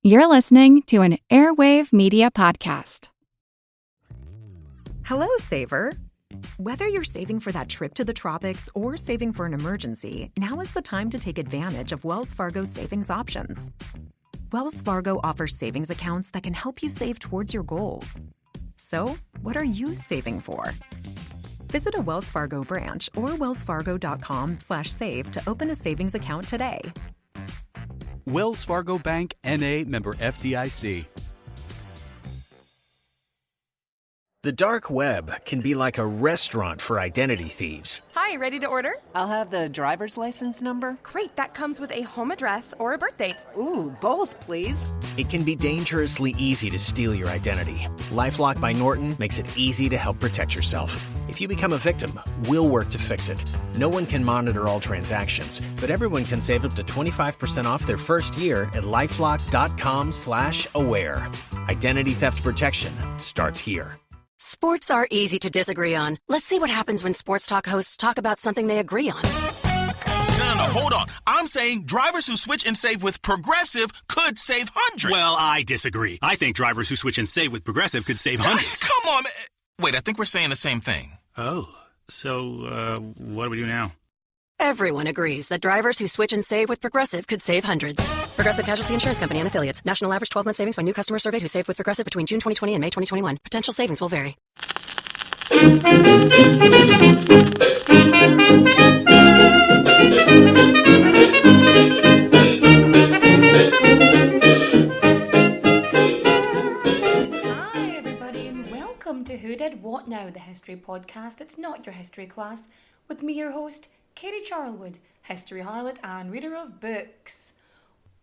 You're listening to an Airwave Media Podcast. Hello, Saver. Whether you're saving for that trip to the tropics or saving for an emergency, now is the time to take advantage of Wells Fargo's savings options. Wells Fargo offers savings accounts that can help you save towards your goals. So, what are you saving for? Visit a Wells Fargo branch or wellsfargo.com/save to open a savings account today. Wells Fargo Bank, N.A., member FDIC. The dark web can be like a restaurant for identity thieves. Hi, ready to order? I'll have the driver's license number. Great, that comes with a home address or a birth date. Ooh, both, please. It can be dangerously easy to steal your identity. LifeLock by Norton makes it easy to help protect yourself. If you become a victim, we'll work to fix it. No one can monitor all transactions, but everyone can save up to 25% off their first year at LifeLock.com/aware. Identity theft protection starts here. Sports are easy to disagree on. Let's see what happens when sports talk hosts talk about something they agree on. No, hold on. I'm saying drivers who switch and save with Progressive could save hundreds. Well, I disagree. I think drivers who switch and save with Progressive could save hundreds. Come on, man. Wait, I think we're saying the same thing. Oh, so what do we do now? Everyone agrees that drivers who switch and save with Progressive could save hundreds. Progressive Casualty Insurance Company and Affiliates. National average 12-month savings by new customer surveyed who saved with Progressive between June 2020 and May 2021. Potential savings will vary. Hi everybody and welcome to Who Did What Now, the history podcast that's not your history class, with me, your host, Katie Charlwood, history harlot and reader of books.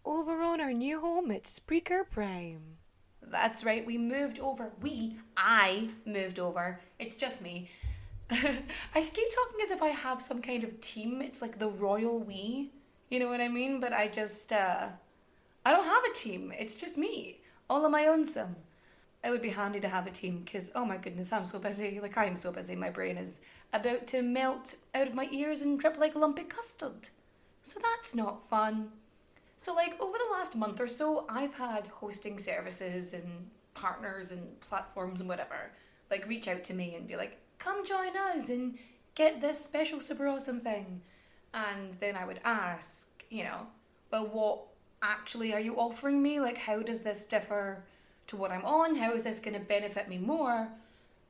Over on our new home at Spreaker Prime. That's right, I moved over. It's just me. I keep talking as if I have some kind of team. It's like the royal we. You know what I mean? But I don't have a team. It's just me. All on my own some. It would be handy to have a team because, oh my goodness, I'm so busy. I am so busy. My brain is about to melt out of my ears and drip like lumpy custard. So that's not fun. So over the last month or so, I've had hosting services and partners and platforms and whatever, reach out to me and be like, come join us and get this special super awesome thing. And then I would ask, well, what actually are you offering me? How does this differ to what I'm on? How is this going to benefit me more?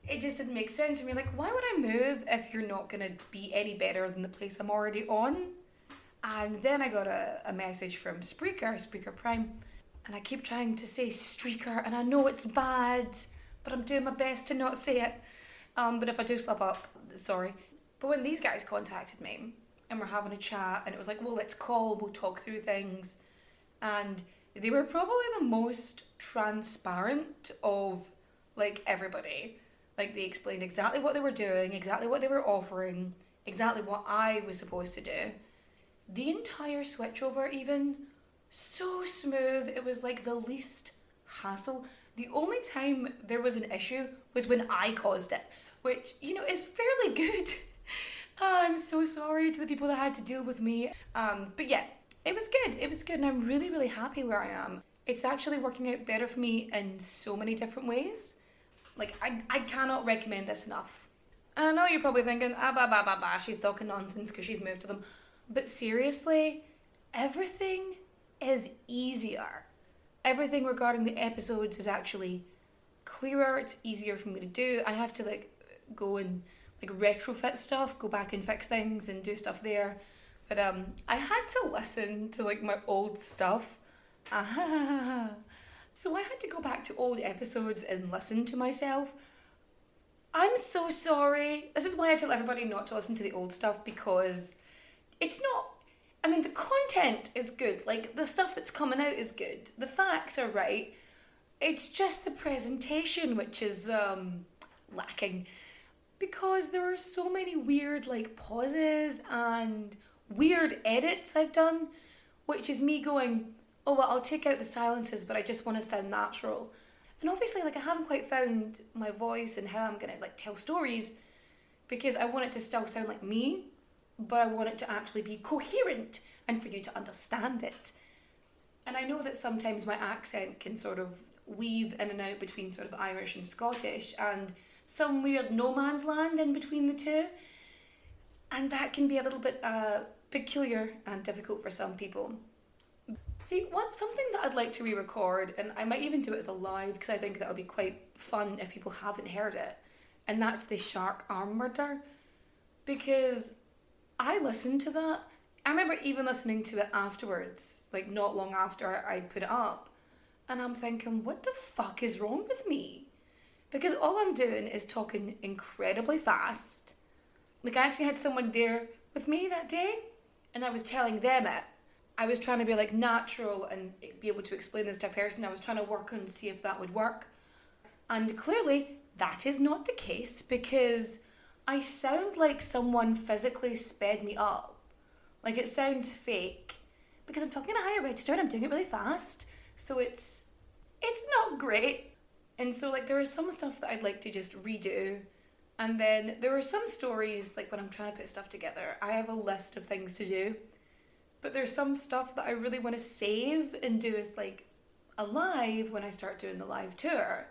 It just didn't make sense to me. Why would I move if you're not going to be any better than the place I'm already on? And then I got a message from Spreaker Prime, and I keep trying to say Streaker, and I know it's bad, but I'm doing my best to not say it. But if I do slip up, sorry. But when these guys contacted me, and we're having a chat, and it was like, well, let's call, we'll talk through things. And they were probably the most transparent of, everybody. They explained exactly what they were doing, exactly what they were offering, exactly what I was supposed to do. The entire switchover even, so smooth. It was the least hassle. The only time there was an issue was when I caused it, which, is fairly good. I'm so sorry to the people that had to deal with me. But yeah, it was good. It was good, and I'm really, really happy where I am. It's actually working out better for me in so many different ways. I cannot recommend this enough. And I know you're probably thinking, she's talking nonsense because she's moved to them. But seriously, everything is easier. Everything regarding the episodes is actually clearer. It's easier for me to do. I have to go and retrofit stuff, go back and fix things and do stuff there. But I had to listen to my old stuff. So I had to go back to old episodes and listen to myself. I'm so sorry. This is why I tell everybody not to listen to the old stuff, because it's not, the content is good. The stuff that's coming out is good. The facts are right. It's just the presentation which is lacking. Because there are so many weird, pauses and weird edits I've done, which is me going, oh, well, I'll take out the silences, but I just want to sound natural. And obviously, I haven't quite found my voice and how I'm going to, tell stories, because I want it to still sound like me, but I want it to actually be coherent and for you to understand it. And I know that sometimes my accent can sort of weave in and out between sort of Irish and Scottish, and some weird no man's land in between the two. And that can be a little bit peculiar and difficult for some people. See, something that I'd like to re-record, and I might even do it as a live, because I think that would be quite fun if people haven't heard it, and that's the shark arm murder. Because I listened to that. I remember even listening to it afterwards, like not long after I put it up, and I'm thinking, what the fuck is wrong with me? Because all I'm doing is talking incredibly fast. Like, I actually had someone there with me that day, and I was telling them it. I was trying to be like natural and be able to explain this to a person. I was trying to work on see if that would work. And clearly that is not the case, because I sound like someone physically sped me up. Like, it sounds fake because I'm talking at a higher register and I'm doing it really fast. So it's not great. And so, like, there is some stuff that I'd like to just redo. And then there are some stories, like when I'm trying to put stuff together, I have a list of things to do. But there's some stuff that I really want to save and do as like a live when I start doing the live tour,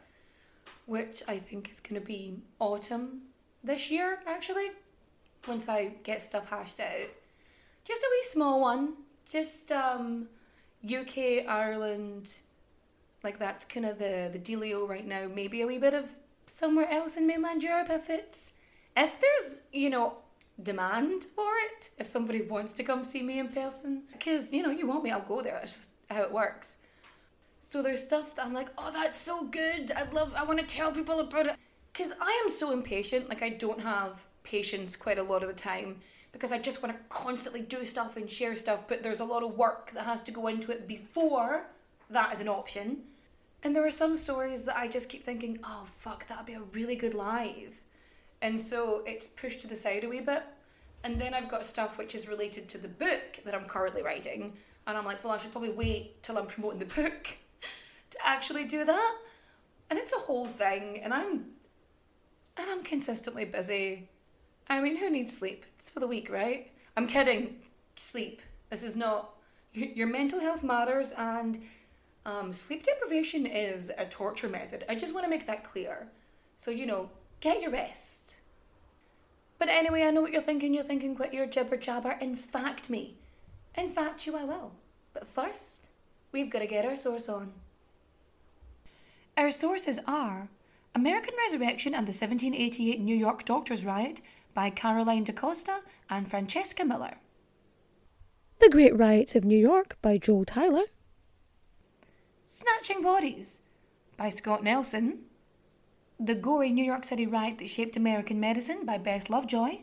which I think is going to be autumn this year, actually, once I get stuff hashed out. Just a wee small one, just UK, Ireland, like that's kind of the dealio right now. Maybe a wee bit of somewhere else in mainland Europe if there's, you know, demand for it, if somebody wants to come see me in person, because, you know, you want me, I'll go there. It's just how it works. So there's stuff that I'm like, oh, that's so good, I want to tell people about it, because I am so impatient. Like, I don't have patience quite a lot of the time, because I just want to constantly do stuff and share stuff, but there's a lot of work that has to go into it before that is an option. And there are some stories that I just keep thinking, oh fuck, that'd be a really good live. And so it's pushed to the side a wee bit. And then I've got stuff which is related to the book that I'm currently writing. And I'm like, well, I should probably wait till I'm promoting the book to actually do that. And it's a whole thing. And I'm consistently busy. I mean, who needs sleep? It's for the week, right? I'm kidding. Sleep. This is not... Your mental health matters, and sleep deprivation is a torture method. I just want to make that clear. So, you know, get your rest. But anyway, I know what you're thinking. You're thinking, quit your jibber jabber. In fact me. In fact you, I will. But first, we've got to get our source on. Our sources are American Resurrection and the 1788 New York Doctors' Riot by Caroline DaCosta and Francesca Miller. The Great Riots of New York by Joel Tyler. Snatching Bodies by Scott Nelson. The Gory New York City Riot That Shaped American Medicine by Bess Lovejoy.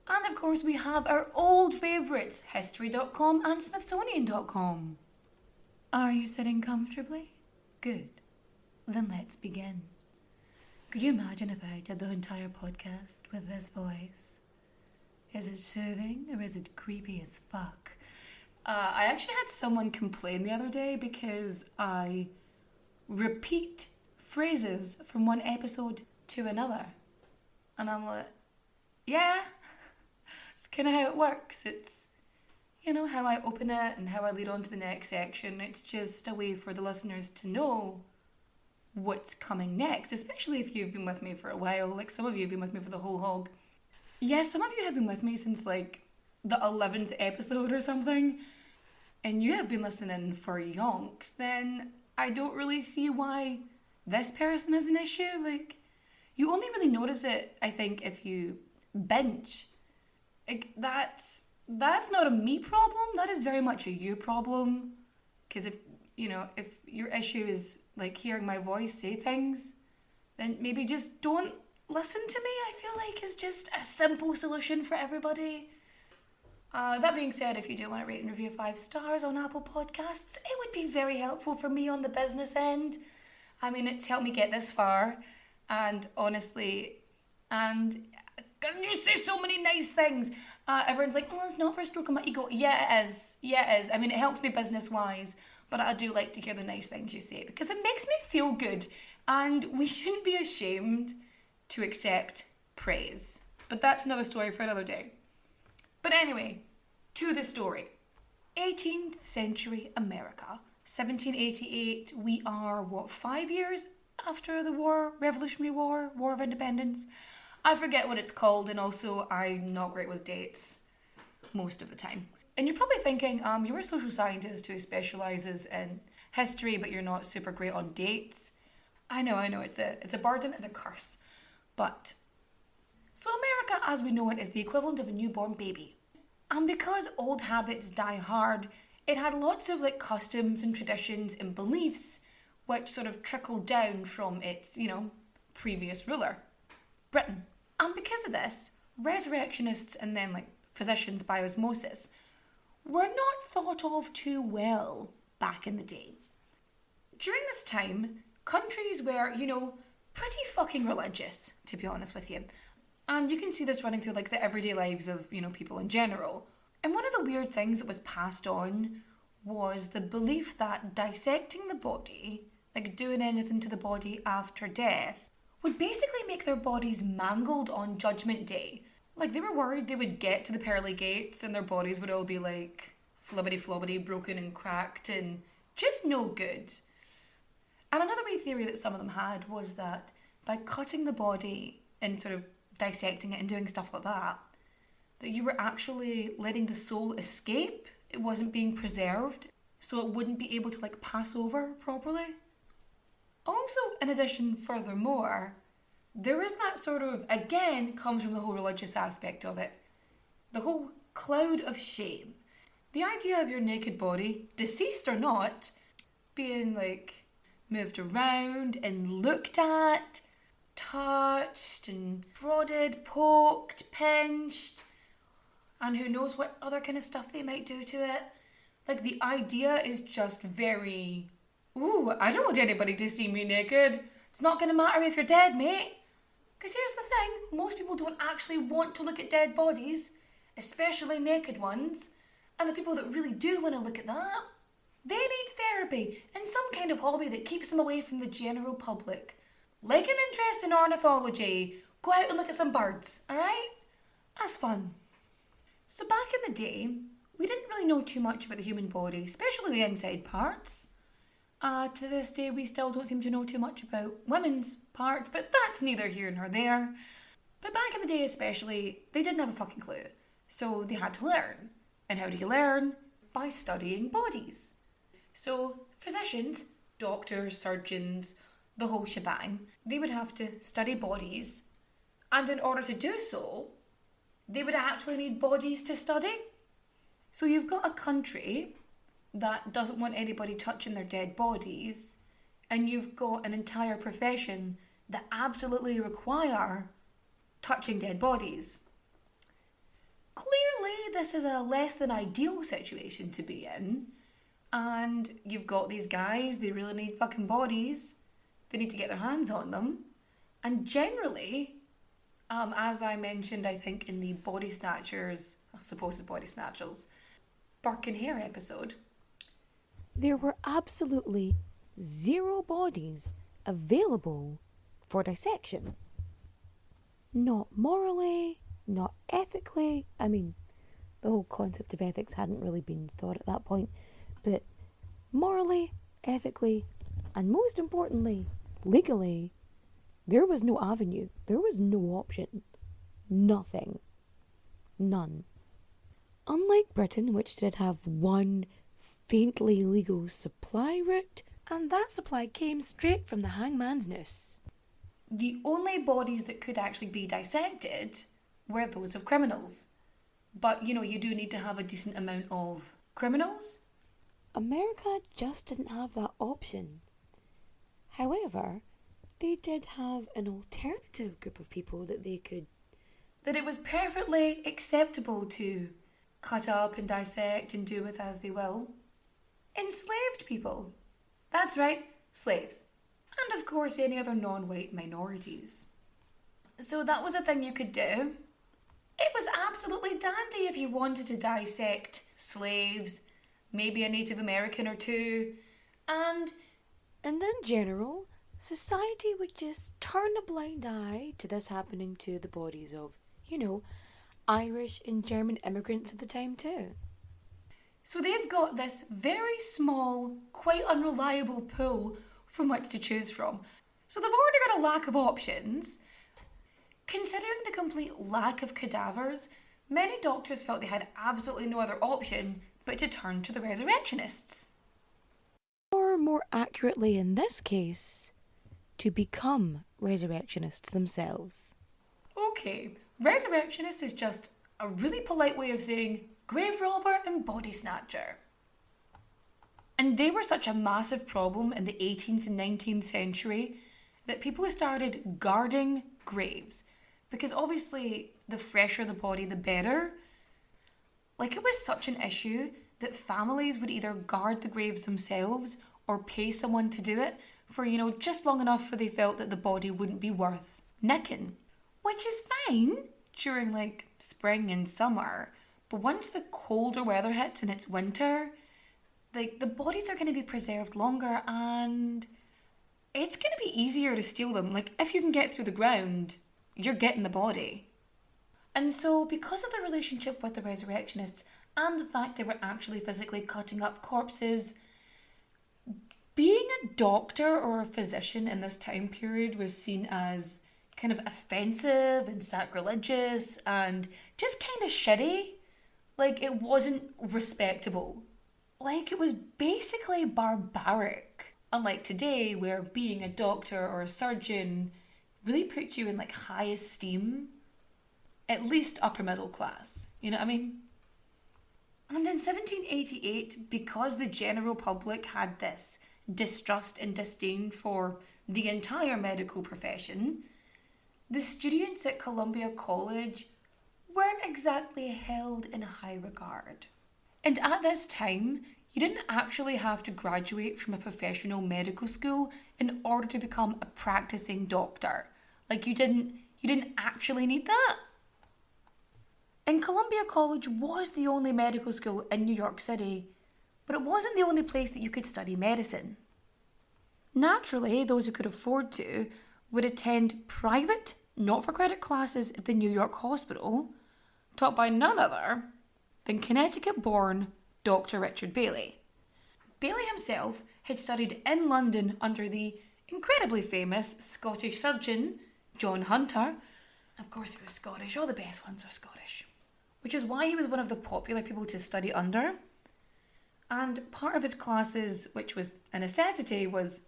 And of course we have our old favourites, History.com and Smithsonian.com. Are you sitting comfortably? Good. Then let's begin. Could you imagine if I did the entire podcast with this voice? Is it soothing or is it creepy as fuck? I actually had someone complain the other day because I repeat phrases from one episode to another. And I'm like, yeah, it's kind of how it works. It's, you know, how I open it and how I lead on to the next section. It's just a way for the listeners to know what's coming next, especially if you've been with me for a while. Like, some of you have been with me for the whole hog. Yes, some of you have been with me since like the 11th episode or something, and you have been listening for yonks, then I don't really see why this person is an issue. Like, you only really notice it, I think, if you binge. Like, that's not a me problem, that is very much a you problem. Because if your issue is like hearing my voice say things, then maybe just don't listen to me, I feel like, is just a simple solution for everybody. That being said, if you do want to rate and review 5 stars on Apple Podcasts, it would be very helpful for me on the business end. I mean, it's helped me get this far, and honestly, and you say so many nice things. Everyone's like, well, it's not for a stroke of my ego. Yeah, it is. I mean, it helps me business-wise, but I do like to hear the nice things you say, because it makes me feel good, and we shouldn't be ashamed to accept praise. But that's another story for another day. But anyway, to the story. 18th century America, 1788, we are, 5 years after the war, Revolutionary War, War of Independence? I forget what it's called, and also I'm not great with dates most of the time. And you're probably thinking, you're a social scientist who specialises in history, but you're not super great on dates. I know, it's a burden and a curse. But, so America as we know it is the equivalent of a newborn baby. And because old habits die hard, it had lots of customs and traditions and beliefs which sort of trickled down from its, previous ruler, Britain. And because of this, resurrectionists and then physicians by osmosis were not thought of too well back in the day. During this time, countries were, pretty fucking religious, to be honest with you. And you can see this running through the everyday lives of, people in general. And one of the weird things that was passed on was the belief that dissecting the body, doing anything to the body after death, would basically make their bodies mangled on Judgment Day. They were worried they would get to the pearly gates and their bodies would all be flibbity-flobbity, broken and cracked and just no good. And another wee theory that some of them had was that by cutting the body and sort of dissecting it and doing stuff like that you were actually letting the soul escape. It wasn't being preserved, so it wouldn't be able to pass over properly. Also, in addition, furthermore, there is that sort of, again, comes from the whole religious aspect of it, the whole cloud of shame. The idea of your naked body, deceased or not, being moved around and looked at, touched and prodded, poked, pinched, and who knows what other kind of stuff they might do to it. The idea is just very, ooh, I don't want anybody to see me naked. It's not going to matter if you're dead, mate. Because here's the thing, most people don't actually want to look at dead bodies, especially naked ones. And the people that really do want to look at that, they need therapy and some kind of hobby that keeps them away from the general public. Like an interest in ornithology, go out and look at some birds, alright? That's fun. So back in the day, we didn't really know too much about the human body, especially the inside parts. To this day, we still don't seem to know too much about women's parts, but that's neither here nor there. But back in the day especially, they didn't have a fucking clue. So they had to learn. And how do you learn? By studying bodies. So physicians, doctors, surgeons, the whole shebang, they would have to study bodies. And in order to do so, they would actually need bodies to study. So you've got a country that doesn't want anybody touching their dead bodies, and you've got an entire profession that absolutely require touching dead bodies. Clearly, this is a less than ideal situation to be in, and you've got these guys, they really need fucking bodies, they need to get their hands on them, and generally, as I mentioned, I think in the Body Snatchers, supposed Body Snatchers, Burke and Hare episode, there were absolutely 0 bodies available for dissection. Not morally, not ethically. I mean, the whole concept of ethics hadn't really been thought at that point, but morally, ethically, and most importantly, legally, there was no avenue. There was no option. Nothing. None. Unlike Britain, which did have one faintly legal supply route, and that supply came straight from the hangman's noose. The only bodies that could actually be dissected were those of criminals. But, you do need to have a decent amount of criminals. America just didn't have that option. However, they did have an alternative group of people that they could... that it was perfectly acceptable to cut up and dissect and do with as they will. Enslaved people. That's right, slaves. And of course any other non-white minorities. So that was a thing you could do. It was absolutely dandy if you wanted to dissect slaves, maybe a Native American or two, and in general, society would just turn a blind eye to this happening to the bodies of, Irish and German immigrants at the time too. So they've got this very small, quite unreliable pool from which to choose from. So they've already got a lack of options. Considering the complete lack of cadavers, many doctors felt they had absolutely no other option but to turn to the resurrectionists. Or more accurately in this case, to become resurrectionists themselves. Okay, resurrectionist is just a really polite way of saying grave robber and body snatcher. And they were such a massive problem in the 18th and 19th century that people started guarding graves. Because obviously, the fresher the body, the better. Like, it was such an issue that families would either guard the graves themselves or pay someone to do it for, just long enough for they felt that the body wouldn't be worth nicking. Which is fine during, spring and summer. But once the colder weather hits and it's winter, the bodies are going to be preserved longer and it's going to be easier to steal them. If you can get through the ground, you're getting the body. And so, because of the relationship with the resurrectionists and the fact they were actually physically cutting up corpses, being a doctor or a physician in this time period was seen as kind of offensive and sacrilegious and just kind of shitty. It wasn't respectable. It was basically barbaric. Unlike today, where being a doctor or a surgeon really puts you in high esteem, at least upper middle class. You know what I mean? And in 1788, because the general public had this distrust and disdain for the entire medical profession, the students at Columbia College weren't exactly held in high regard. And at this time, you didn't actually have to graduate from a professional medical school in order to become a practicing doctor. You didn't actually need that. And Columbia College was the only medical school in New York City, but it wasn't the only place that you could study medicine. Naturally, those who could afford to would attend private, not-for-credit classes at the New York Hospital, taught by none other than Connecticut-born Dr. Richard Bailey. Bailey himself had studied in London under the incredibly famous Scottish surgeon John Hunter. Of course he was Scottish, all the best ones are Scottish. Which is why he was one of the popular people to study under. And part of his classes, which was a necessity, was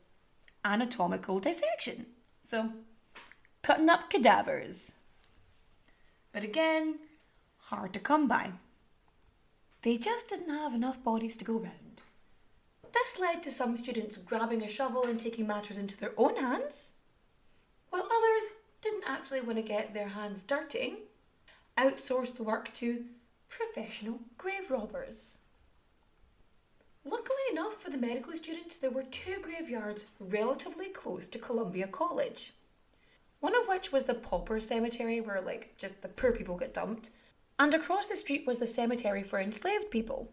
anatomical dissection. So, cutting up cadavers. But again, hard to come by. They just didn't have enough bodies to go round. This led to some students grabbing a shovel and taking matters into their own hands, while others didn't actually want to get their hands dirty, outsourced the work to professional grave robbers. Luckily enough for the medical students, there were two graveyards relatively close to Columbia College. One of which was the pauper cemetery where just the poor people get dumped, and across the street was the cemetery for enslaved people.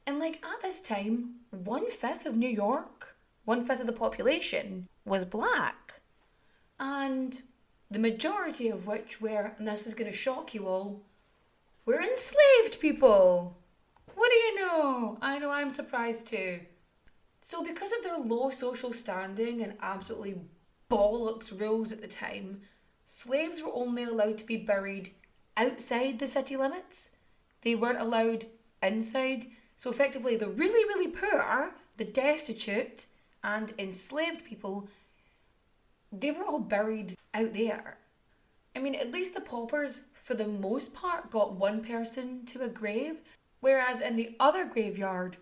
And at this time, 1/5 of New York, 1/5 of the population was black. And the majority of which were, and this is going to shock you all, were enslaved people. What do you know? I know, I'm surprised too. So because of their low social standing and absolutely bollocks rules at the time, slaves were only allowed to be buried outside the city limits. They weren't allowed inside. So effectively the really, really poor, the destitute and enslaved people, they were all buried out there. I mean, at least the paupers, for the most part, got one person to a grave, whereas in the other graveyard,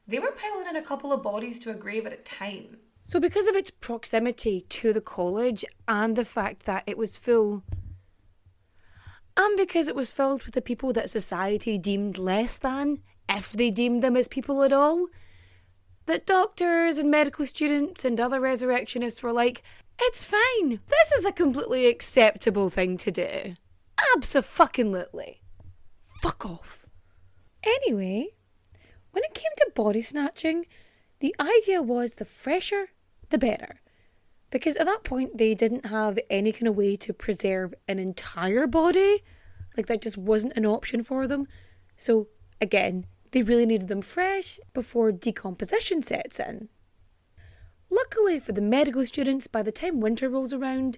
they were piling in a couple of bodies to a grave at a time. So because of its proximity to the college and the fact that it was full, and because it was filled with the people that society deemed less than, if they deemed them as people at all, that doctors and medical students and other resurrectionists were like, it's fine, this is a completely acceptable thing to do. Abso-fucking-lutely. Fuck off. Anyway, when it came to body snatching, the idea was the fresher, the better. Because at that point, they didn't have any kind of way to preserve an entire body. That just wasn't an option for them. So, again, They really needed them fresh before decomposition sets in. Luckily for the medical students, by the time winter rolls around,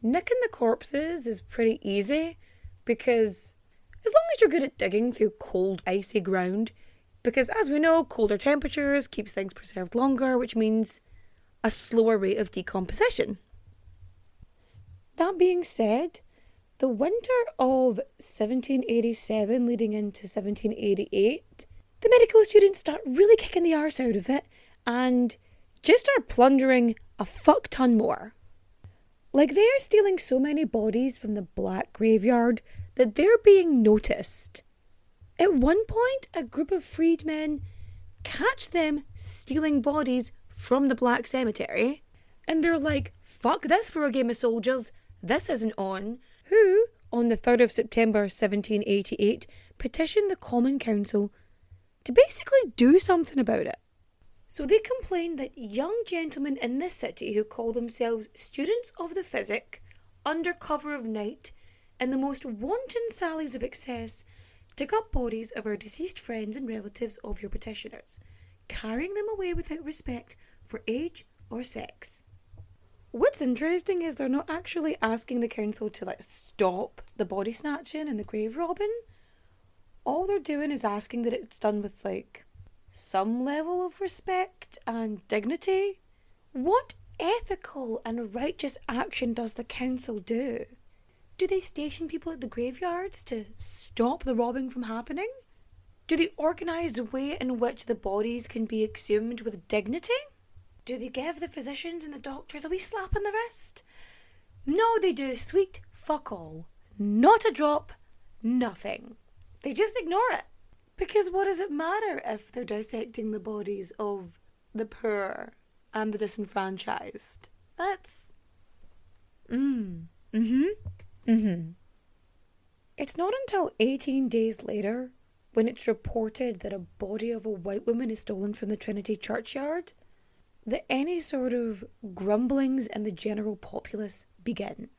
nicking the corpses is pretty easy because as long as you're good at digging through cold, icy ground, because as we know, colder temperatures keeps things preserved longer, which means a slower rate of decomposition. That being said, the winter of 1787 leading into 1788, the medical students start really kicking the arse out of it and just start plundering a fuck ton more. Like, they are stealing so many bodies from the black graveyard that they're being noticed. At one point, a group of freedmen catch them stealing bodies from the black cemetery, and they're like, fuck this for a game of soldiers, this isn't on. Who, on the 3rd of September 1788, petitioned the Common Council to basically do something about it. So they complained that young gentlemen in this city who call themselves students of the physic, under cover of night, and the most wanton sallies of excess, dig up bodies of our deceased friends and relatives of your petitioners, carrying them away without respect for age or sex. What's interesting is they're not actually asking the council to stop the body snatching and the grave robbing. All they're doing is asking that it's done with some level of respect and dignity. What ethical and righteous action does the council do? Do they station people at the graveyards to stop the robbing from happening? Do they organise a way in which the bodies can be exhumed with dignity? Do they give the physicians and the doctors a wee slap on the wrist? No, they do sweet fuck all. Not a drop, nothing. They just ignore it. Because what does it matter if they're dissecting the bodies of the poor and the disenfranchised? That's... It's not until 18 days later, when it's reported that a body of a white woman is stolen from the Trinity churchyard, that any sort of grumblings in the general populace begin.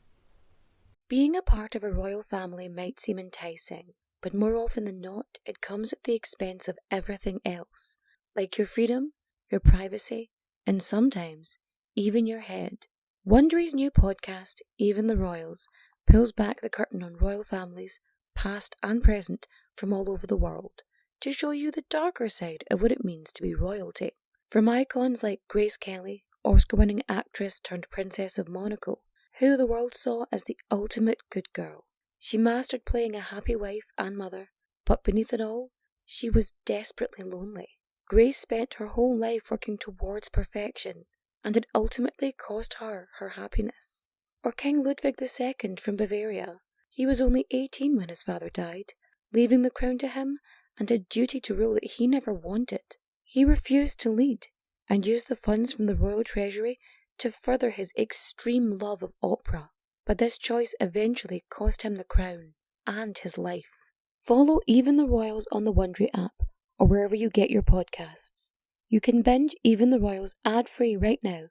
Being a part of a royal family might seem enticing, but more often than not, it comes at the expense of everything else, like your freedom, your privacy, and sometimes even your head. Wondery's new podcast, Even the Royals, pulls back the curtain on royal families, past and present, from all over the world, to show you the darker side of what it means to be royalty. From icons like Grace Kelly, Oscar-winning actress turned Princess of Monaco, who the world saw as the ultimate good girl. She mastered playing a happy wife and mother, but beneath it all, she was desperately lonely. Grace spent her whole life working towards perfection, and it ultimately cost her her happiness. Or King Ludwig II from Bavaria. He was only 18 when his father died, leaving the crown to him and a duty to rule that he never wanted. He refused to lead, and used the funds from the royal treasury to further his extreme love of opera. But this choice eventually cost him the crown and his life. Follow Even the Royals on the Wondery app or wherever you get your podcasts. You can binge Even the Royals ad-free right now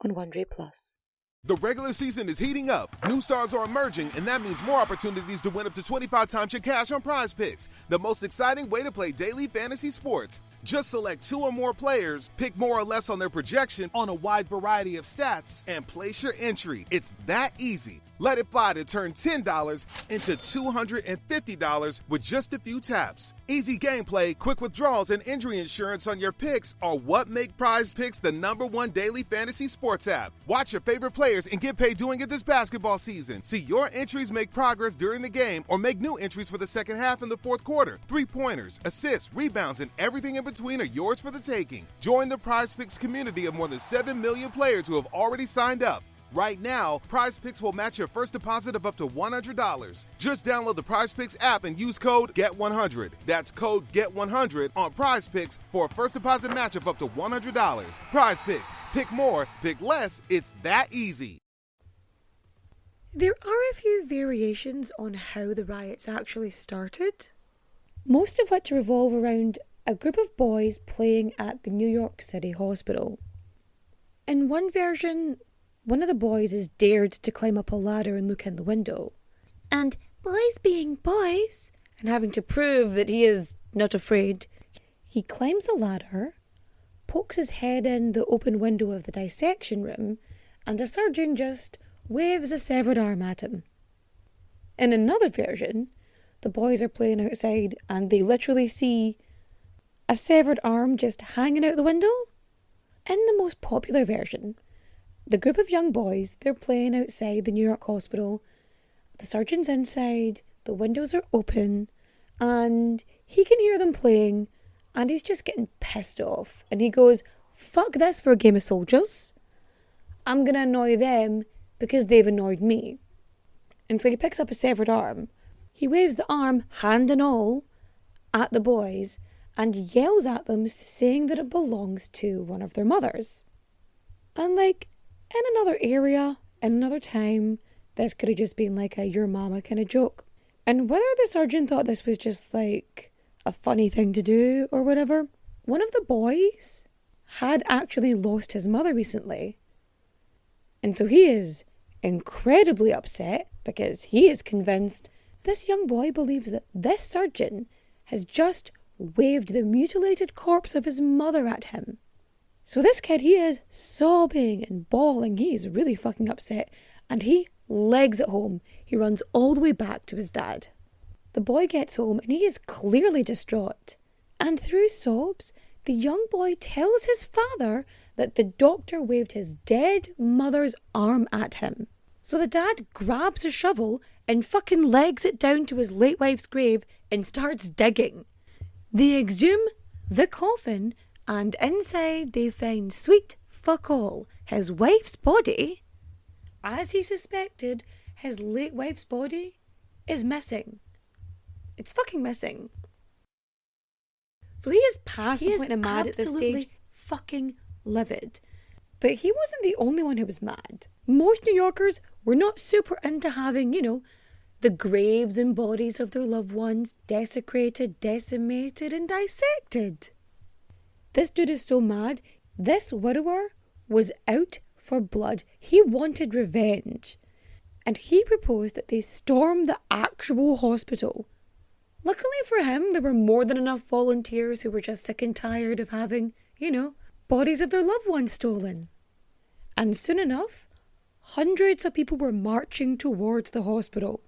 on Wondery Plus. The regular season is heating up. New stars are emerging, and that means more opportunities to win up to 25 times your cash on Prize Picks, the most exciting way to play daily fantasy sports. Just select 2 or more players, pick more or less on their projection on a wide variety of stats, and place your entry. It's that easy. Let it fly to turn $10 into $250 with just a few taps. Easy gameplay, quick withdrawals, and injury insurance on your picks are what make Prize Picks the #1 daily fantasy sports app. Watch your favorite players and get paid doing it this basketball season. See your entries make progress during the game or make new entries for the second half and the fourth quarter. 3-pointers, assists, rebounds, and everything in between are yours for the taking. Join the Prize Picks community of more than 7 million players who have already signed up. Right now, Prize Picks will match your first deposit of up to $100. Just download the Prize Picks app and use code GET100. That's code GET100 on Prize Picks for a first deposit match of up to $100. Prize Picks. Pick more, pick less. It's that easy. There are a few variations on how the riots actually started, most of which revolve around a group of boys playing at the New York City hospital. In one version, one of the boys is dared to climb up a ladder and look in the window. And boys being boys, and having to prove that he is not afraid, He climbs the ladder, pokes his head in the open window of the dissection room, and a surgeon just waves a severed arm at him. In another version, the boys are playing outside and they literally see a severed arm just hanging out the window. In the most popular version, the group of young boys, they're playing outside the New York hospital. The surgeon's inside, the windows are open, and he can hear them playing, and he's just getting pissed off. And he goes, "Fuck this for a game of soldiers. I'm going to annoy them because they've annoyed me." And so he picks up a severed arm. He waves the arm, hand and all, at the boys and yells at them, saying that it belongs to one of their mothers. And like, in another area, in another time, this could have just been like a your mama kind of joke. And whether the surgeon thought this was just like a funny thing to do or whatever, one of the boys had actually lost his mother recently. And so he is incredibly upset because he is convinced this young boy believes that this surgeon has just waved the mutilated corpse of his mother at him. So this kid, he is sobbing and bawling. He is really fucking upset. And he legs it home. He runs all the way back to his dad. The boy gets home and he is clearly distraught. And through sobs, the young boy tells his father that the doctor waved his dead mother's arm at him. So the dad grabs a shovel and fucking legs it down to his late wife's grave and starts digging. They exhume the coffin, and inside they find sweet fuck all, his wife's body. As he suspected, his late wife's body is missing. It's fucking missing. So he is past the point of mad at this stage, fucking livid. But he wasn't the only one who was mad. Most New Yorkers were not super into having, the graves and bodies of their loved ones desecrated, decimated, and dissected. This dude is so mad. This widower was out for blood. He wanted revenge. And he proposed that they storm the actual hospital. Luckily for him, there were more than enough volunteers who were just sick and tired of having, bodies of their loved ones stolen. And soon enough, hundreds of people were marching towards the hospital.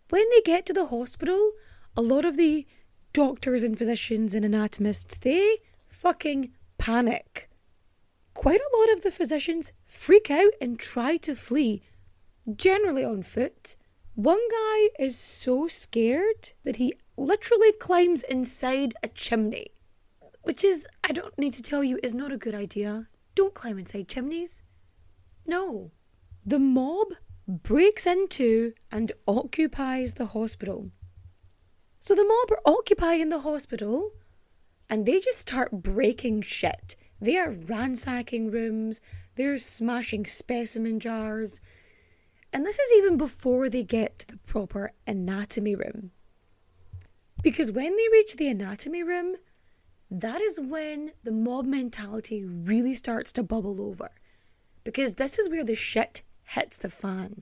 When they get to the hospital, a lot of the doctors and physicians and anatomists, they fucking panic. Quite a lot of the physicians freak out and try to flee, generally on foot. One guy is so scared that he literally climbs inside a chimney, which is, I don't need to tell you, is not a good idea. Don't climb inside chimneys. No. The mob breaks into and occupies the hospital. So the mob are occupying the hospital and they just start breaking shit. They are ransacking rooms, they're smashing specimen jars. And this is even before they get to the proper anatomy room. Because when they reach the anatomy room, that is when the mob mentality really starts to bubble over. Because this is where the shit hits the fan.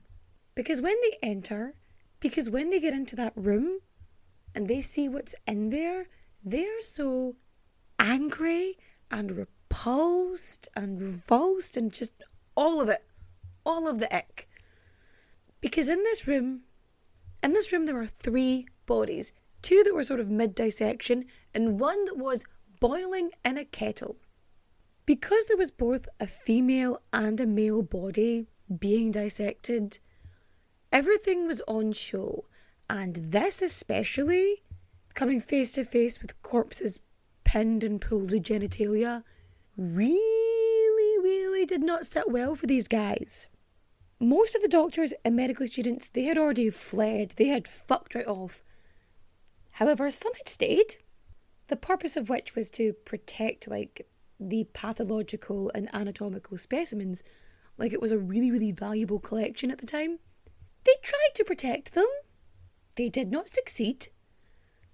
Because when they enter, because when they get into that room and they see what's in there, they are so angry and repulsed and revulsed and just all of it, all of the ick. Because in this room there were 3 bodies, 2 that were sort of mid-dissection and 1 that was boiling in a kettle. Because there was both a female and a male body being dissected, everything was on show, and this especially, coming face to face with corpses pinned and pulled to genitalia, really did not sit well for these guys. Most of the doctors and medical students, they had already fled, they had fucked right off. However, some had stayed, the purpose of which was to protect, the pathological and anatomical specimens, like it was a really valuable collection at the time. They tried to protect them. They did not succeed,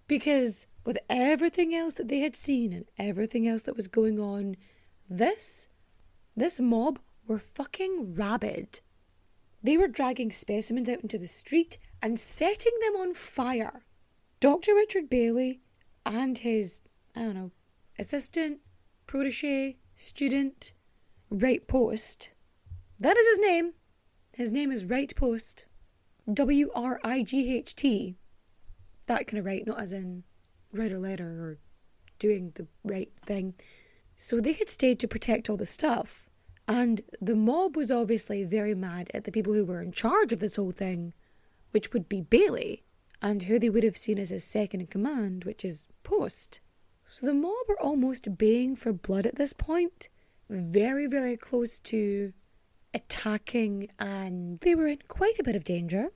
because with everything else that they had seen and everything else that was going on, this mob were fucking rabid. They were dragging specimens out into the street and setting them on fire. Dr. Richard Bailey and his I don't know, assistant, protege, student, Right Post. That is his name. His name is Right Post. Wright. That kind of right, not as in write a letter or doing the right thing. So they had stayed to protect all the stuff. And the mob was obviously very mad at the people who were in charge of this whole thing, which would be Bailey, and who they would have seen as his second in command, which is Post. So the mob are almost baying for blood at this point, very, very close to attacking, and they were in quite a bit of danger.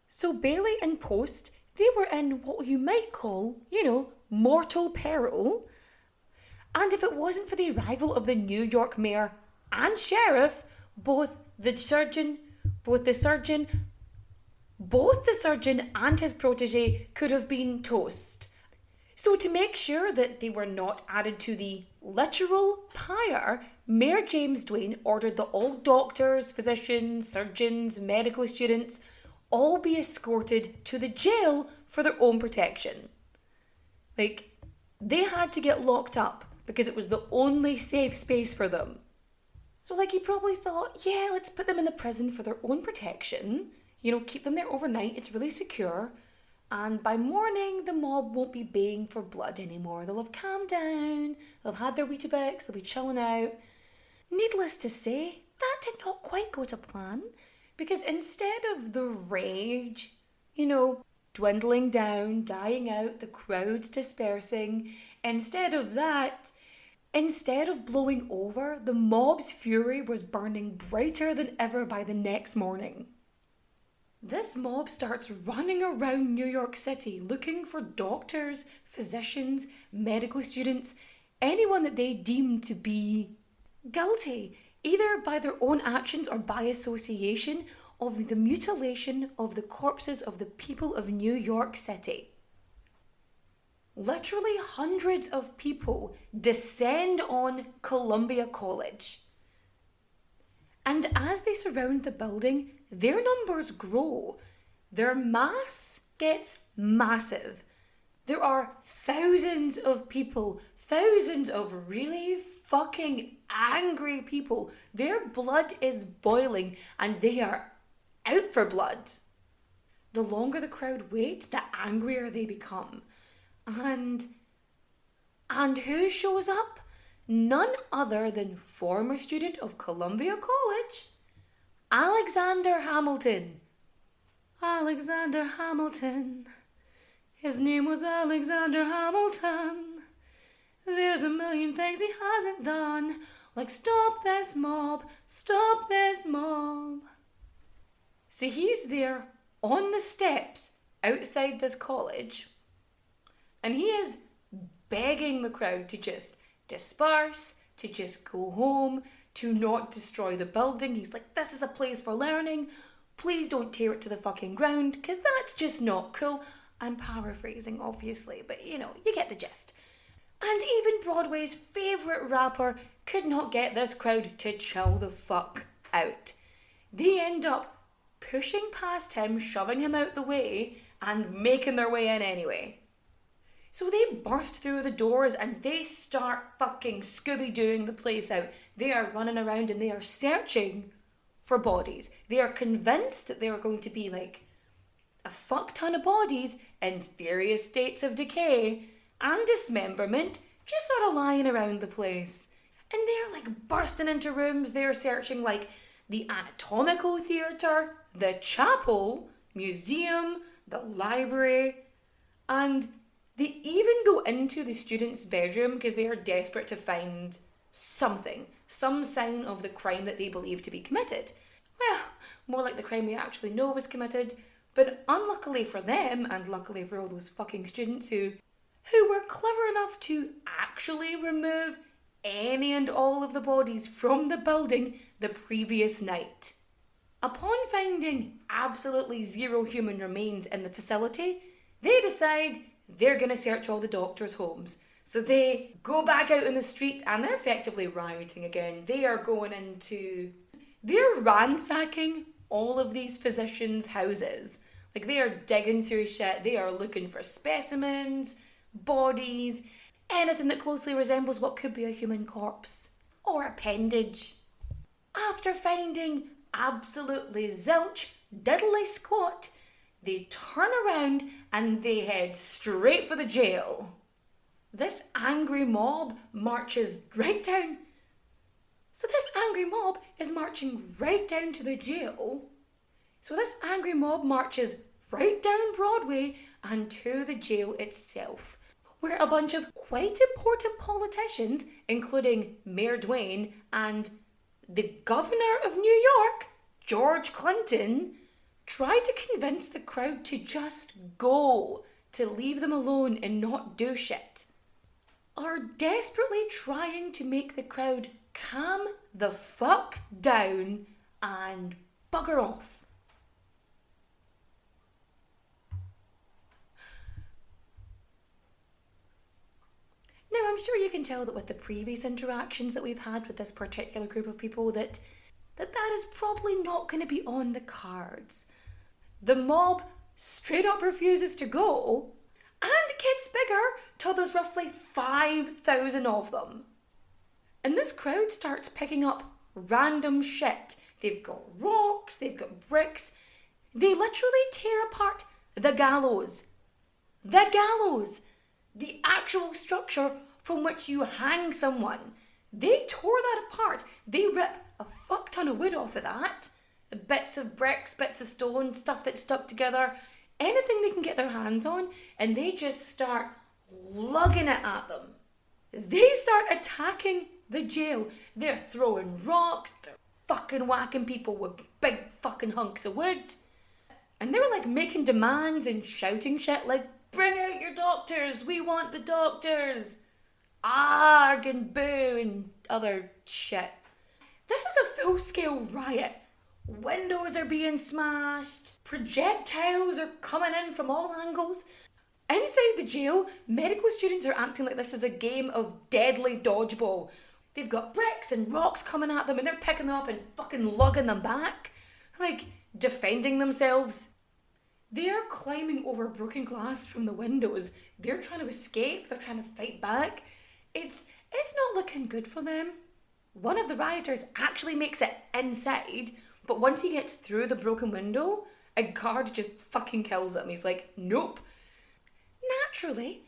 So Bailey and Post, they were in what you might call, mortal peril. And if it wasn't for the arrival of the New York mayor and sheriff, both the surgeon and his protege could have been toast. So to make sure that they were not added to the literal pyre, Mayor James Duane ordered that all doctors, physicians, surgeons, medical students all be escorted to the jail for their own protection. They had to get locked up because it was the only safe space for them. So he probably thought, yeah, let's put them in the prison for their own protection. Keep them there overnight, it's really secure. And by morning, the mob won't be baying for blood anymore. They'll have calmed down, they'll have had their Weetabix, they'll be chilling out. Needless to say, that did not quite go to plan. Because instead of the rage, dwindling down, dying out, the crowds dispersing, instead of blowing over, the mob's fury was burning brighter than ever by the next morning. This mob starts running around New York City looking for doctors, physicians, medical students, anyone that they deem to be guilty, either by their own actions or by association, of the mutilation of the corpses of the people of New York City. Literally hundreds of people descend on Columbia College. And as they surround the building, their numbers grow. Their mass gets massive. There are thousands of people, thousands of really fucking angry people. Their blood is boiling and they are out for blood. The longer the crowd waits, the angrier they become. And who shows up? None other than former student of Columbia College, Alexander Hamilton. Alexander Hamilton. His name was Alexander Hamilton. There's a million things he hasn't done, like stop this mob, stop this mob. So he's there on the steps outside this college, and he is begging the crowd to just disperse, to just go home, to not destroy the building. He's like, this is a place for learning. Please don't tear it to the fucking ground, because that's just not cool. I'm paraphrasing, obviously, but you get the gist. And even Broadway's favourite rapper could not get this crowd to chill the fuck out. They end up pushing past him, shoving him out the way, and making their way in anyway. So they burst through the doors and they start fucking Scooby-Dooing the place out. They are running around and they are searching for bodies. They are convinced that there are going to be a fuck ton of bodies in various states of decay and dismemberment just sort of lying around the place. And they're bursting into rooms. They're searching the anatomical theatre, the chapel, museum, the library, and they even go into the student's bedroom because they are desperate to find something, some sign of the crime that they believe to be committed. Well, more like the crime they actually know was committed, but unluckily for them, and luckily for all those fucking students who were clever enough to actually remove any and all of the bodies from the building the previous night. Upon finding absolutely zero human remains in the facility, they decide they're going to search all the doctors' homes. So they go back out in the street and they're effectively rioting again. They're ransacking all of these physicians' houses. They are digging through shit. They are looking for specimens, bodies. anything that closely resembles what could be a human corpse or appendage. After finding absolutely zilch, diddly squat, they turn around and they head straight for the jail. This angry mob marches right down. So this angry mob is marching right down to the jail. So this angry mob marches right down Broadway and to the jail itself, where a bunch of quite important politicians, including Mayor Dwayne and the Governor of New York, George Clinton, try to convince the crowd to just go, to leave them alone and not do shit, are desperately trying to make the crowd calm the fuck down and bugger off. Now, I'm sure you can tell that with the previous interactions that we've had with this particular group of people that is probably not going to be on the cards. The mob straight up refuses to go, and it gets bigger till there's roughly 5,000 of them. And this crowd starts picking up random shit. They've got rocks, they've got bricks. They literally tear apart the gallows. The gallows! The actual structure from which you hang someone. They tore that apart. They rip a fuck ton of wood off of that. Bits of bricks, bits of stone, stuff that's stuck together. Anything they can get their hands on, and they just start lugging it at them. They start attacking the jail. They're throwing rocks, they're fucking whacking people with big fucking hunks of wood. And they were like making demands and shouting shit like, "Bring out your doctors, we want the doctors." Arg and boo and other shit. This is a full-scale riot. Windows are being smashed. Projectiles are coming in from all angles. Inside the jail, medical students are acting like this is a game of deadly dodgeball. They've got bricks and rocks coming at them and they're picking them up and fucking lugging them back. Like, defending themselves. They're climbing over broken glass from the windows. They're trying to escape. They're trying to fight back. It's not looking good for them. One of the rioters actually makes it inside, but once he gets through the broken window, a guard just fucking kills him. He's like, nope. Naturally,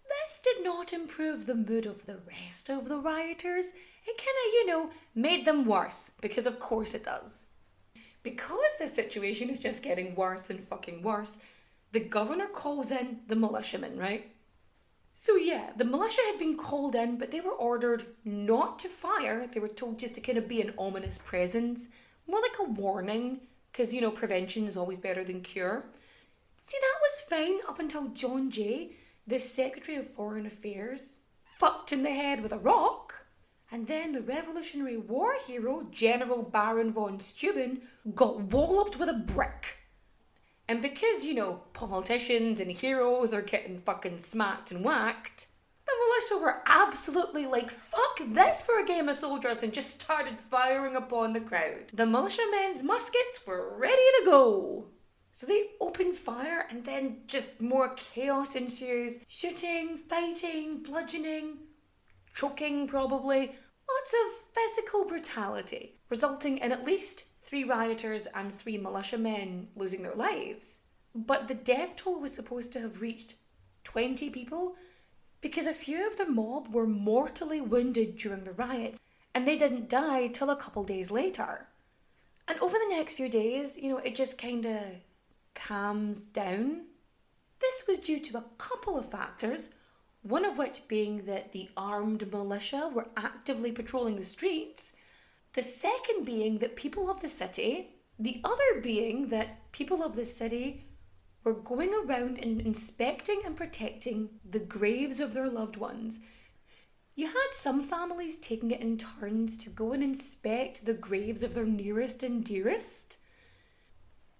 this did not improve the mood of the rest of the rioters. It kind of, made them worse, because of course it does. Because the situation is just getting worse and fucking worse, the governor calls in the militiamen, right? So yeah, the militia had been called in, but they were ordered not to fire. They were told just to kind of be an ominous presence, more like a warning, because, prevention is always better than cure. See, that was fine up until John Jay, the Secretary of Foreign Affairs, fucked in the head with a rock. And then the Revolutionary War hero, General Baron von Steuben, got walloped with a brick. And because, politicians and heroes are getting fucking smacked and whacked, the militia were absolutely like, fuck this for a game of soldiers, and just started firing upon the crowd. The militiamen's muskets were ready to go. So they open fire and then just more chaos ensues. Shooting, fighting, bludgeoning, choking probably. Lots of physical brutality, resulting in at least 3 rioters and 3 militiamen losing their lives. But the death toll was supposed to have reached 20 people because a few of the mob were mortally wounded during the riots and they didn't die till a couple days later. And over the next few days, it just kind of calms down. This was due to a couple of factors, one of which being that the armed militia were actively patrolling the streets, the second being that people of the city, the other being that people of the city were going around and inspecting and protecting the graves of their loved ones. You had some families taking it in turns to go and inspect the graves of their nearest and dearest.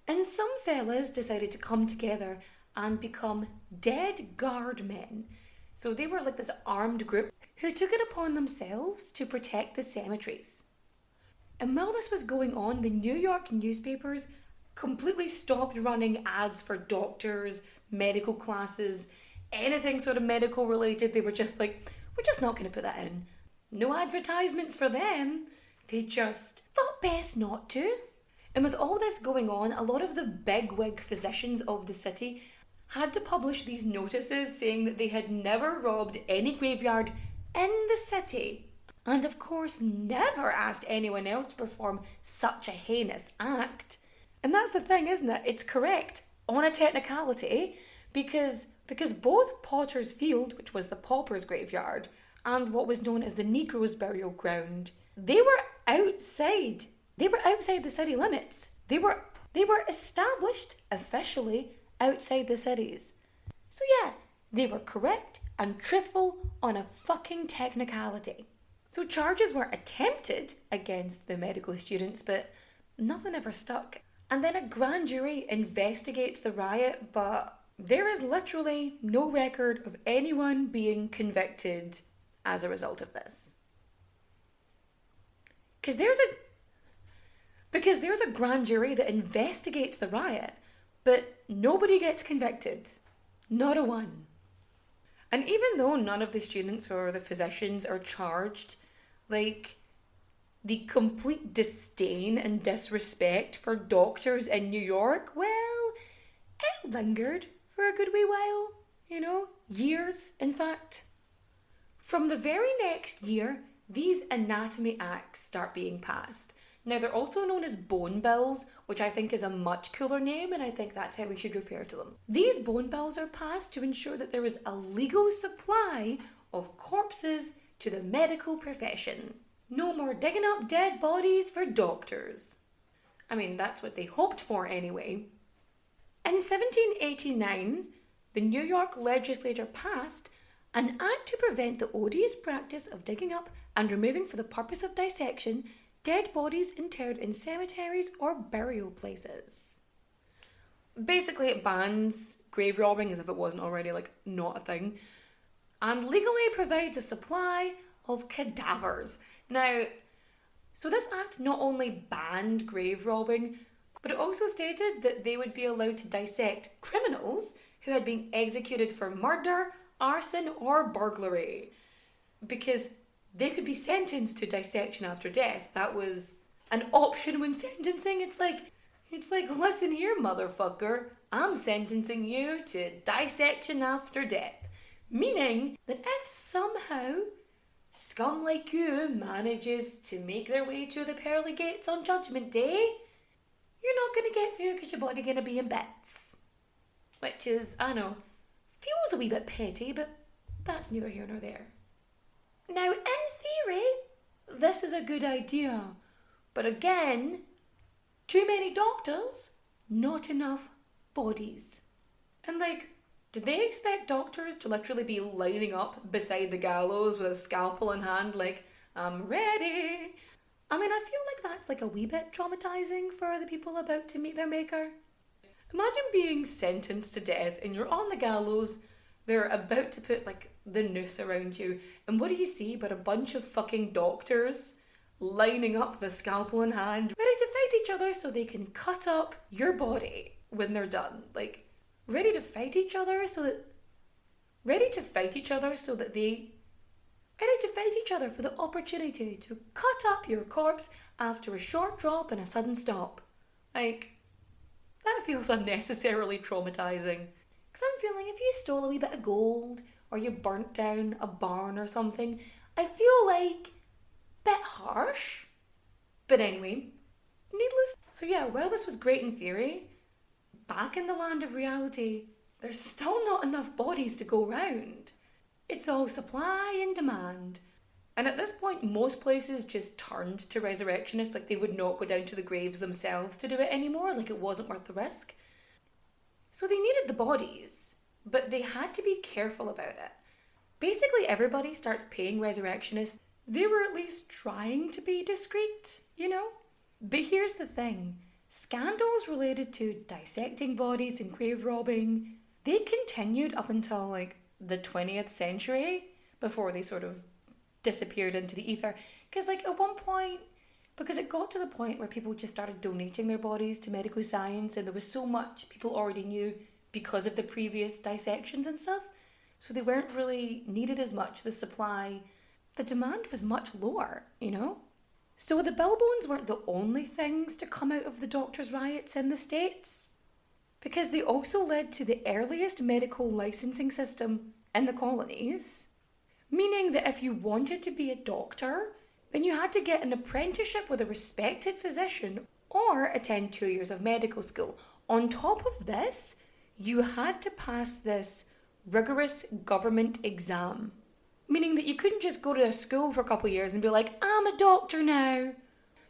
And some fellas decided to come together and become dead guard men. So they were like this armed group who took it upon themselves to protect the cemeteries. And while this was going on, the New York newspapers completely stopped running ads for doctors, medical classes, anything sort of medical related, they were just like, we're just not going to put that in. No advertisements for them. They just thought best not to. And with all this going on, a lot of the bigwig physicians of the city had to publish these notices saying that they had never robbed any graveyard in the city. And of course, never asked anyone else to perform such a heinous act. And that's the thing, isn't it? It's correct on a technicality because both Potter's Field, which was the paupers' graveyard, and what was known as the Negroes' burial ground, they were outside. They were outside the city limits. They were established officially outside the cities. So yeah, they were correct and truthful on a fucking technicality. So charges were attempted against the medical students, but nothing ever stuck. And then a grand jury investigates the riot, but there is literally no record of anyone being convicted as a result of this. Because there's a grand jury that investigates the riot, but nobody gets convicted. Not a one. And even though none of the students or the physicians are charged, like, the complete disdain and disrespect for doctors in New York, well, it lingered for a good wee while, years, in fact. From the very next year, these anatomy acts start being passed. Now, they're also known as bone bills, which I think is a much cooler name, and I think that's how we should refer to them. These bone bills are passed to ensure that there is a legal supply of corpses to the medical profession. No more digging up dead bodies for doctors. I mean, that's what they hoped for anyway. In 1789, the New York legislature passed an act to prevent the odious practice of digging up and removing for the purpose of dissection dead bodies interred in cemeteries or burial places. Basically, it bans grave robbing as if it wasn't already, not a thing, and legally provides a supply of cadavers. Now, so this act not only banned grave robbing, but it also stated that they would be allowed to dissect criminals who had been executed for murder, arson, or burglary, because they could be sentenced to dissection after death. That was an option when sentencing. It's like, listen here, motherfucker, I'm sentencing you to dissection after death. Meaning that if somehow scum like you manages to make their way to the pearly gates on Judgment Day, you're not going to get through because your body going to be in bits. Which is, I know, feels a wee bit petty, but that's neither here nor there. Now, in theory, this is a good idea. But again, too many doctors, not enough bodies. And did they expect doctors to literally be lining up beside the gallows with a scalpel in hand I'm ready? I mean, I feel like that's a wee bit traumatizing for the people about to meet their maker. Imagine being sentenced to death and you're on the gallows, they're about to put the noose around you, and what do you see but a bunch of fucking doctors lining up the scalpel in hand, ready to fight each other so they can cut up your body when they're done. Ready to fight each other for the opportunity to cut up your corpse after a short drop and a sudden stop. That feels unnecessarily traumatizing. Because I'm feeling if you stole a wee bit of gold or you burnt down a barn or something, I feel a bit harsh. But anyway, needless. So yeah, while this was great in theory, back in the land of reality, there's still not enough bodies to go round. It's all supply and demand. And at this point, most places just turned to resurrectionists. They would not go down to the graves themselves to do it anymore. It wasn't worth the risk. So they needed the bodies, but they had to be careful about it. Basically, everybody starts paying resurrectionists. They were at least trying to be discreet, But here's the thing. Scandals related to dissecting bodies and grave robbing, they continued up until the 20th century before they sort of disappeared into the ether. Because at one point, because it got to the point where people just started donating their bodies to medical science, and there was so much people already knew because of the previous dissections and stuff, so they weren't really needed as much. The demand was much lower, you know? So the billbones weren't the only things to come out of the doctors' riots in the States, because they also led to the earliest medical licensing system in the colonies, meaning that if you wanted to be a doctor, then you had to get an apprenticeship with a respected physician or attend 2 years of medical school. On top of this, you had to pass this rigorous government exam, meaning that you couldn't just go to a school for a couple of years and be like, I'm a doctor now.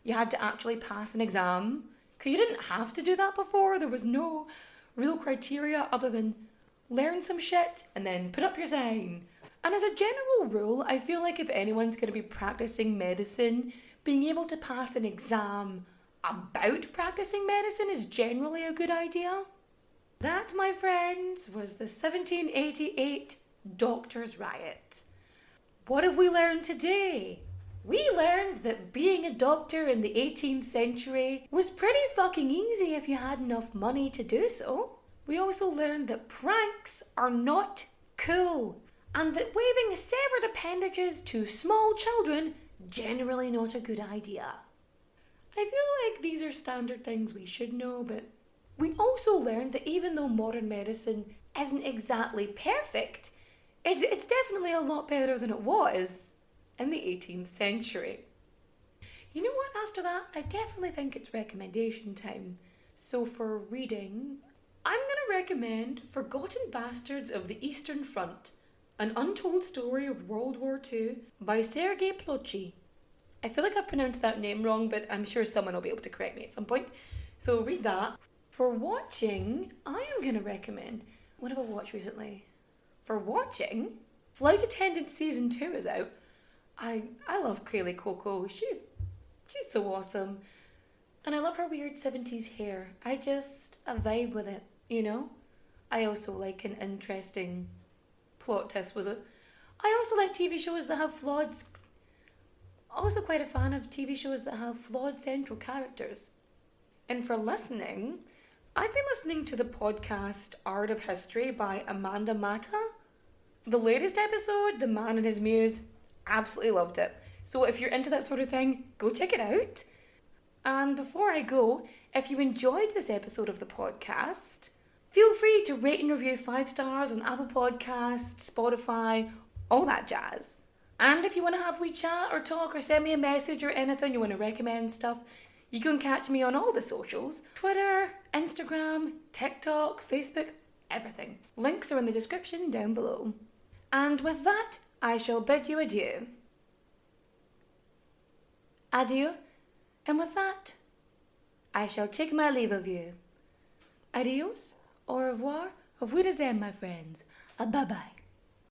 You had to actually pass an exam, because you didn't have to do that before. There was no real criteria other than learn some shit and then put up your sign. And as a general rule, I feel like if anyone's going to be practicing medicine, being able to pass an exam about practicing medicine is generally a good idea. That, my friends, was the 1788 Doctors' Riot. What have we learned today? We learned that being a doctor in the 18th century was pretty fucking easy if you had enough money to do so. We also learned that pranks are not cool, and that waving severed appendages to small children generally not a good idea. I feel like these are standard things we should know, but we also learned that even though modern medicine isn't exactly perfect, it's definitely a lot better than it was in the 18th century. You know what, after that, I definitely think it's recommendation time. So for reading, I'm going to recommend Forgotten Bastards of the Eastern Front, An Untold Story of World War II by Sergei Plochy. I feel like I've pronounced that name wrong, but I'm sure someone will be able to correct me at some point. So read that. For watching, I am going to recommend... What have I watched recently? For watching, Flight Attendant Season 2 is out. I love Kaylee Coco. She's so awesome. And I love her weird 70s hair. I vibe with it, you know? I also like an interesting plot twist with it. I also like TV shows that have flawed... Also quite a fan of TV shows that have flawed central characters. And for listening, I've been listening to the podcast Art of History by Amanda Mata. The latest episode, The Man and His Muse, absolutely loved it. So if you're into that sort of thing, go check it out. And before I go, if you enjoyed this episode of the podcast, feel free to rate and review 5 stars on Apple Podcasts, Spotify, all that jazz. And if you want to have a wee chat or talk or send me a message or anything, you want to recommend stuff, you can catch me on all the socials. Twitter, Instagram, TikTok, Facebook, everything. Links are in the description down below. And with that, I shall bid you adieu. Adieu. And with that, I shall take my leave of you. Adios, au revoir, auf Wiedersehen, my friends. Bye-bye.